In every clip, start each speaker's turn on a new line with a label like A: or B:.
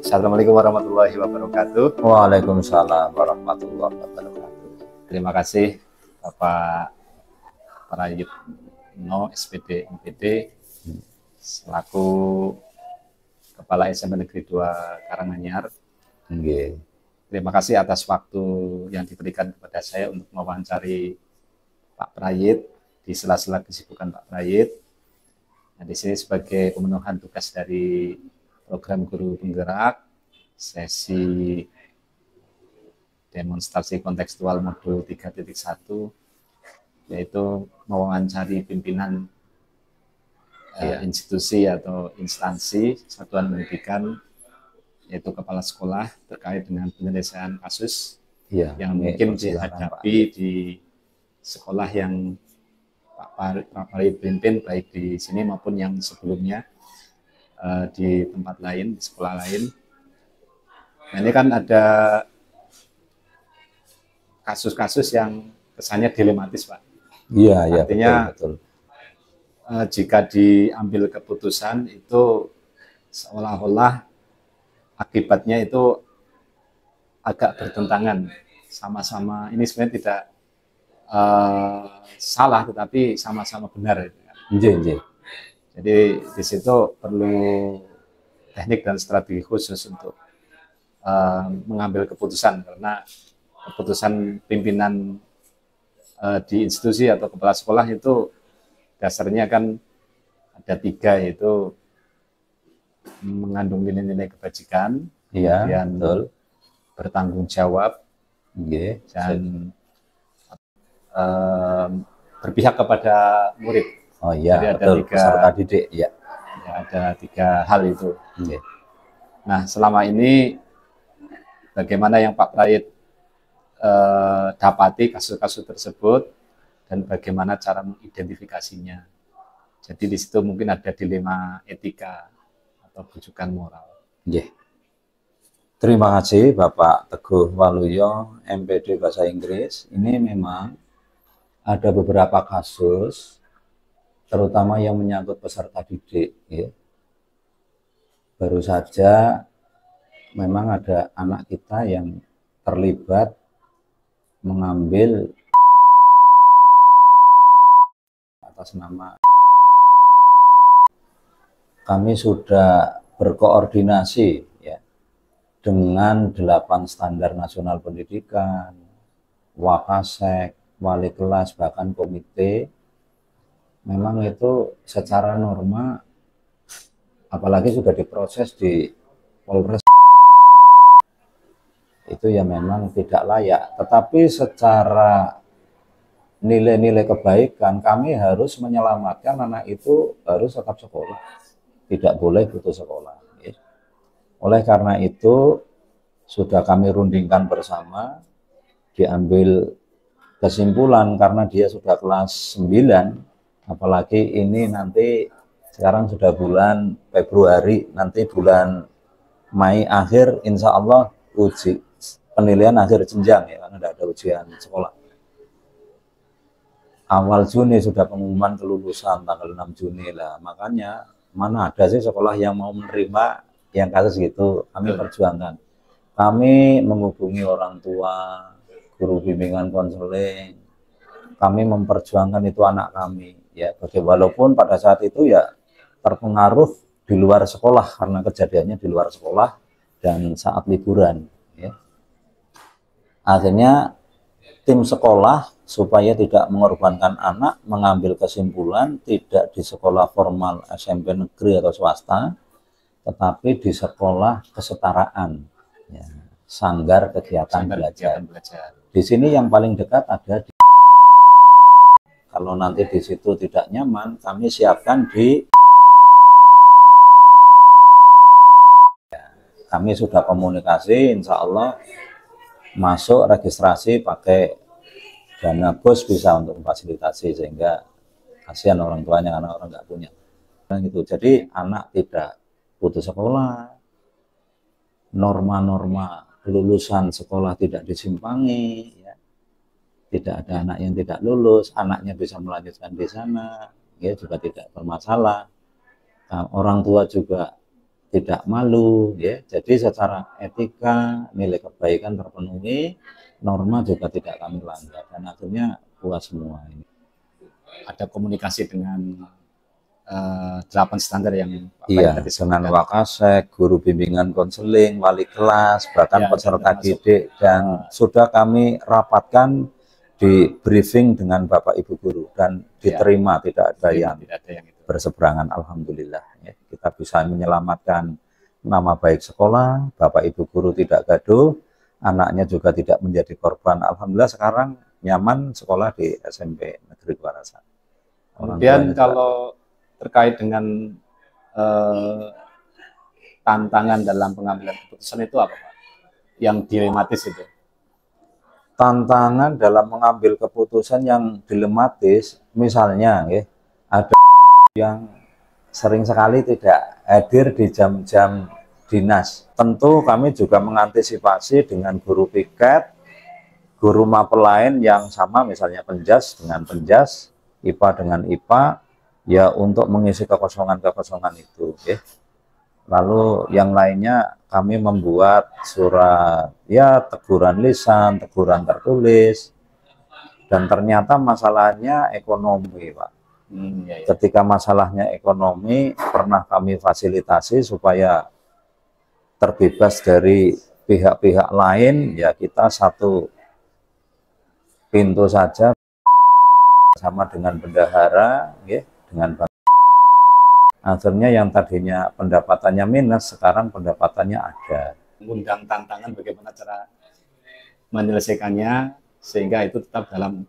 A: Assalamualaikum warahmatullahi wabarakatuh.
B: Waalaikumsalam warahmatullahi wabarakatuh.
A: Terima kasih Bapak Prayitno SPD MPD selaku Kepala SMP Negeri 2 Karanganyar.
B: Okay.
A: Terima kasih atas waktu yang diberikan kepada saya untuk mewawancari Pak Prayit di sela-sela kesibukan Pak Prayit. Nah, di sini sebagai pemenuhan tugas dari program guru penggerak sesi demonstrasi kontekstual modul 3.1 yaitu mewawancari pimpinan institusi atau instansi satuan pendidikan yaitu kepala sekolah terkait dengan penyelesaian kasus yang mungkin dihadapi di sekolah yang Pak Prayit pimpin baik di sini maupun yang sebelumnya di tempat lain, di sekolah lain. Nah, ini kan ada kasus-kasus yang kesannya dilematis, Pak.
B: Iya, iya,
A: artinya
B: betul.
A: Jika diambil keputusan itu seolah-olah akibatnya itu agak bertentangan, sama-sama ini sebenarnya tidak salah, tetapi sama-sama benar. Jadi di situ perlu teknik dan strategi khusus untuk mengambil keputusan, karena keputusan pimpinan di institusi atau kepala sekolah itu dasarnya kan ada 3, yaitu mengandung nilai-nilai kebajikan, kemudian bertanggung jawab, dan berpihak kepada murid.
B: Oh iya,
A: jadi ada
B: betul,
A: 3
B: peserta didik, ya.
A: Ada 3 hal itu. Nah, selama ini bagaimana yang Pak Prayit dapati kasus-kasus tersebut dan bagaimana cara mengidentifikasinya. Jadi di situ mungkin ada dilema etika atau rujukan moral.
B: Terima kasih Bapak Teguh Waluyo, MPD Bahasa Inggris. Ini memang ada beberapa kasus, terutama yang menyangkut peserta didik. Baru saja memang ada anak kita yang terlibat mengambil atas nama. Kami sudah berkoordinasi dengan 8 standar nasional pendidikan, Wakasek, wali kelas, bahkan komite. Memang itu secara norma, apalagi sudah diproses di Polres, itu ya memang tidak layak. Tetapi secara nilai-nilai kebaikan, kami harus menyelamatkan anak itu harus tetap sekolah, tidak boleh putus sekolah. Oleh karena itu sudah kami rundingkan bersama, diambil kesimpulan karena dia sudah kelas 9, apalagi ini nanti sekarang sudah bulan Februari, nanti bulan Mei akhir insya Allah uji penilaian akhir jenjang, ya, karena tidak ada ujian sekolah. Awal Juni sudah pengumuman kelulusan tanggal 6 Juni lah, makanya mana ada sih sekolah yang mau menerima yang kasus gitu. Kami perjuangkan, kami menghubungi orang tua, guru bimbingan konseling, kami memperjuangkan itu anak kami, ya. Walaupun pada saat itu ya terpengaruh di luar sekolah karena kejadiannya di luar sekolah dan saat liburan, ya. Akhirnya tim sekolah supaya tidak mengorbankan anak mengambil kesimpulan tidak di sekolah formal SMP negeri atau swasta, tetapi di sekolah kesetaraan, ya, sanggar kegiatan belajar. Di sini yang paling dekat ada di, kalau nanti di situ tidak nyaman, kami siapkan di, kami sudah komunikasi, insya Allah masuk registrasi pakai dana bos bisa untuk memfasilitasi, sehingga kasihan orang tuanya karena orang nggak punya. Gitu. Jadi anak tidak putus sekolah, norma-norma kelulusan sekolah tidak disimpangi, ya. Tidak ada anak yang tidak lulus, anaknya bisa melanjutkan di sana, ya, juga tidak bermasalah. Nah, orang tua juga tidak malu ya. Jadi secara etika, nilai kebaikan terpenuhi, norma juga tidak kami langgar, dan akhirnya puas semua ini.
A: Ada komunikasi dengan 8 standar yang Pak
B: iya, dengan Wakasek, guru bimbingan konseling, wali kelas, bahkan peserta didik, dan sudah kami rapatkan, di briefing dengan Bapak Ibu guru, dan diterima, tidak ada yang berseberangan. Alhamdulillah ya, kita bisa menyelamatkan nama baik sekolah, Bapak Ibu guru tidak gaduh, anaknya juga tidak menjadi korban. Alhamdulillah sekarang nyaman sekolah di SMP Negeri Kuarasan.
A: Kemudian kalau terkait dengan tantangan dalam pengambilan keputusan itu apa Pak? Yang dilematis itu?
B: Tantangan dalam mengambil keputusan yang dilematis, misalnya ya, ada yang sering sekali tidak hadir di jam-jam dinas. Tentu kami juga mengantisipasi dengan guru piket, guru mapel lain yang sama, misalnya penjas dengan penjas, IPA dengan IPA, ya untuk mengisi kekosongan-kekosongan itu ya. Lalu yang lainnya kami membuat surat ya teguran lisan, teguran tertulis, dan ternyata masalahnya ekonomi Pak. Ketika masalahnya ekonomi, pernah kami fasilitasi supaya terbebas dari pihak-pihak lain, ya kita satu pintu saja sama dengan bendahara ya, dengan akhirnya yang tadinya pendapatannya minus, sekarang pendapatannya ada.
A: Mengundang tantangan bagaimana cara menyelesaikannya sehingga itu tetap dalam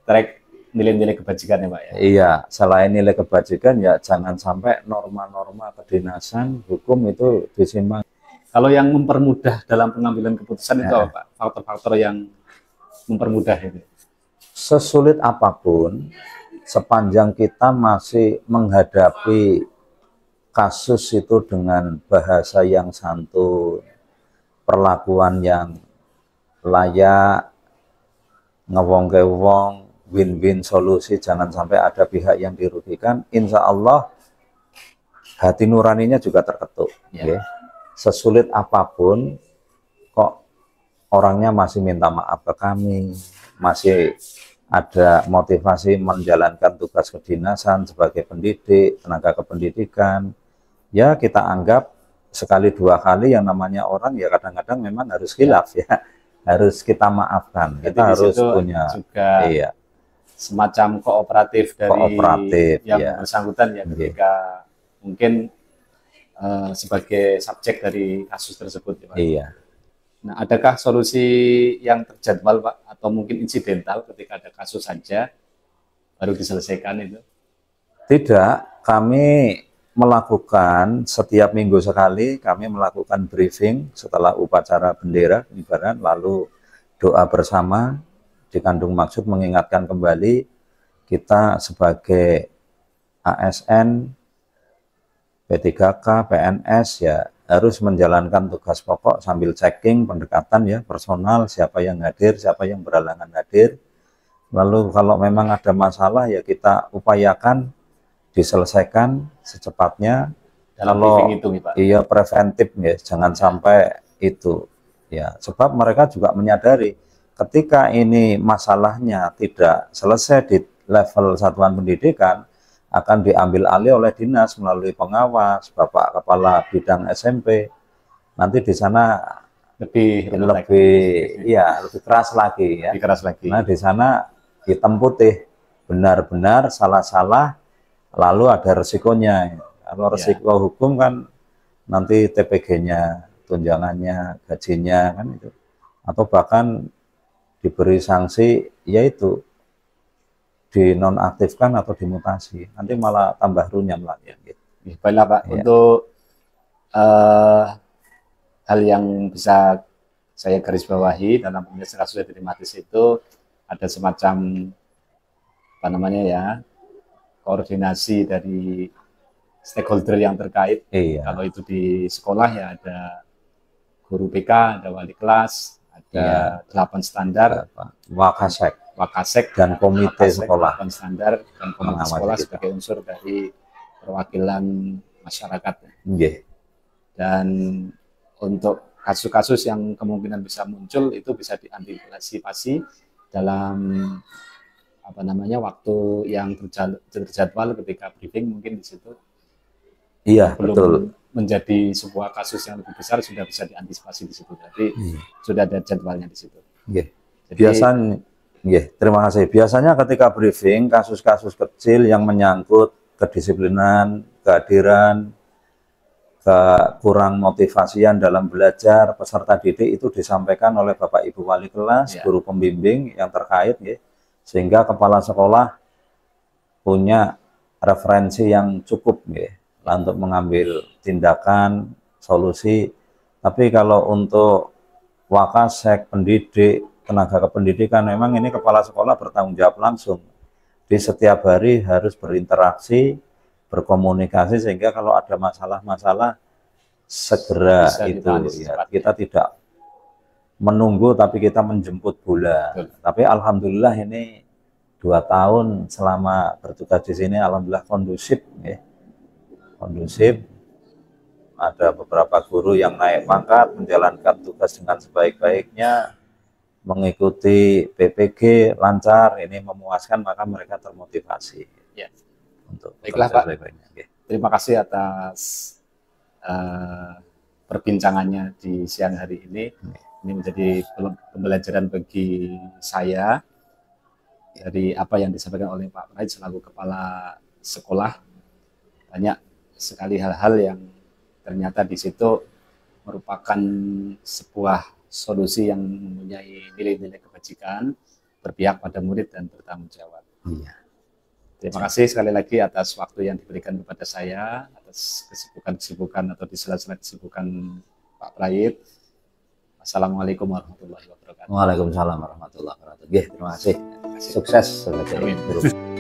A: track nilai-nilai kebajikan ya Pak ya?
B: Iya, selain nilai kebajikan ya jangan sampai norma-norma kedinasan hukum itu disimbang.
A: Kalau yang mempermudah dalam pengambilan keputusan itu apa Pak? Faktor-faktor yang mempermudah itu?
B: Sesulit apapun, sepanjang kita masih menghadapi kasus itu dengan bahasa yang santun, perlakuan yang layak, ngewong ke wong, win-win solusi, jangan sampai ada pihak yang dirugikan, insya Allah hati nuraninya juga terketuk. Ya. Sesulit apapun, kok orangnya masih minta maaf ke kami, masih ada motivasi menjalankan tugas kedinasan sebagai pendidik, tenaga kependidikan, ya kita anggap sekali dua kali yang namanya orang ya kadang-kadang memang harus khilaf ya, harus kita maafkan. Jadi kita harus punya
A: juga semacam kooperatif dari yang bersangkutan ya ketika mungkin sebagai subjek dari kasus tersebut ya Pak.
B: Iya.
A: Nah, adakah solusi yang terjadwal Pak atau mungkin insidental ketika ada kasus saja baru diselesaikan itu?
B: Tidak, kami melakukan setiap minggu sekali, kami melakukan briefing setelah upacara bendera pengibaran, lalu doa bersama dikandung maksud mengingatkan kembali kita sebagai ASN, P3K, PNS ya harus menjalankan tugas pokok sambil checking pendekatan ya personal, siapa yang hadir, siapa yang berhalangan hadir. Lalu kalau memang ada masalah ya kita upayakan diselesaikan secepatnya. Kalau itu, Pak. Iya preventif ya, jangan sampai itu ya. Sebab mereka juga menyadari ketika ini masalahnya tidak selesai di level satuan pendidikan, akan diambil alih oleh dinas melalui pengawas, Bapak Kepala Bidang SMP. Nanti di sana lebih keras lagi ya. Lebih keras lagi. Nah, di sana hitam putih, benar-benar salah-salah, lalu ada resikonya. Kalau resiko hukum kan nanti TPG-nya, tunjangannya, gajinya kan itu. Atau bahkan diberi sanksi yaitu dinonaktifkan atau dimutasi, nanti malah tambah runyam lagi. Gitu.
A: Baiklah Pak, untuk hal yang bisa saya garis bawahi dalam penyelesaian kasus dilematis itu ada semacam apa namanya ya, koordinasi dari stakeholder yang terkait. Kalau itu di sekolah ya ada guru PK, ada wali kelas, ada 8 standar, Wakasek
B: dan komite sekolah,
A: standar dan komite sekolah sebagai unsur dari perwakilan masyarakat. Dan untuk kasus-kasus yang kemungkinan bisa muncul itu bisa diantisipasi dalam waktu yang terjadwal ketika briefing, mungkin di situ.
B: Iya,
A: belum
B: betul.
A: Menjadi sebuah kasus yang lebih besar sudah bisa diantisipasi di situ. Jadi sudah ada jadwalnya di situ.
B: Jadi, biasanya, terima kasih. Biasanya ketika briefing kasus-kasus kecil yang menyangkut kedisiplinan, kehadiran, kurang motivasian dalam belajar peserta didik itu disampaikan oleh Bapak Ibu wali kelas, guru pembimbing yang terkait, sehingga kepala sekolah punya referensi yang cukup untuk mengambil tindakan, solusi. Tapi kalau untuk wakasek, pendidik, tenaga kependidikan, memang ini kepala sekolah bertanggung jawab langsung. Di setiap hari harus berinteraksi, berkomunikasi, sehingga kalau ada masalah-masalah segera itu kita tidak menunggu, tapi kita menjemput bola. Tapi alhamdulillah ini 2 tahun selama bertugas di sini, alhamdulillah kondusif. Ada beberapa guru yang naik pangkat, menjalankan tugas dengan sebaik-baiknya, mengikuti PPG lancar, ini memuaskan, maka mereka termotivasi. Untuk
A: baiklah Pak, terima kasih atas perbincangannya di siang hari ini. Ini menjadi pembelajaran bagi saya dari apa yang disampaikan oleh Pak Praid selaku kepala sekolah. Banyak sekali hal-hal yang ternyata di situ merupakan sebuah solusi yang mempunyai nilai-nilai kebajikan, berpihak pada murid dan bertanggung jawab. Terima kasih sekali lagi atas waktu yang diberikan kepada saya, atas kesibukan-kesibukan atau di sela-sela kesibukan Pak Praid. Assalamualaikum warahmatullahi wabarakatuh.
B: Waalaikumsalam warahmatullahi wabarakatuh. Terima kasih. Sukses sebagai guru.